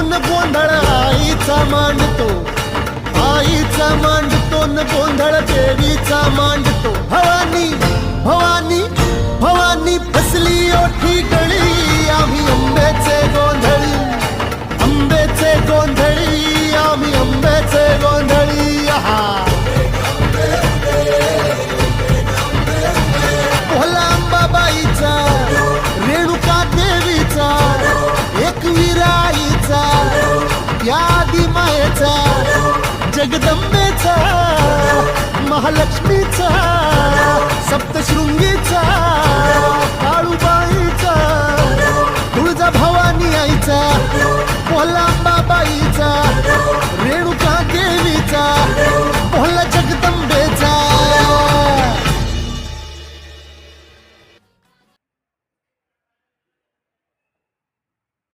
न गोंधळ आईचा मांडतो, आईचा मांडतो न गोंधळ देवीचा मांडतो. भवानी भवानी भवानी फसली ओठी गळी, आम्ही अंबेचे गोंधळी, अंबेचे गोंधळी, आम्ही अंबेचे गोंधळी. आहा भोला अंबाबाईचा, रेणुका देवीचा, एकविराईचा, या आदिमायेचा, जगदंबेचा, महालक्ष्मीचा, सप्तशृंगीचा, काळूबाईचा, तुळजा भवानी आईचा, भोला अंबाबाईचा, रेणुका देवीचा,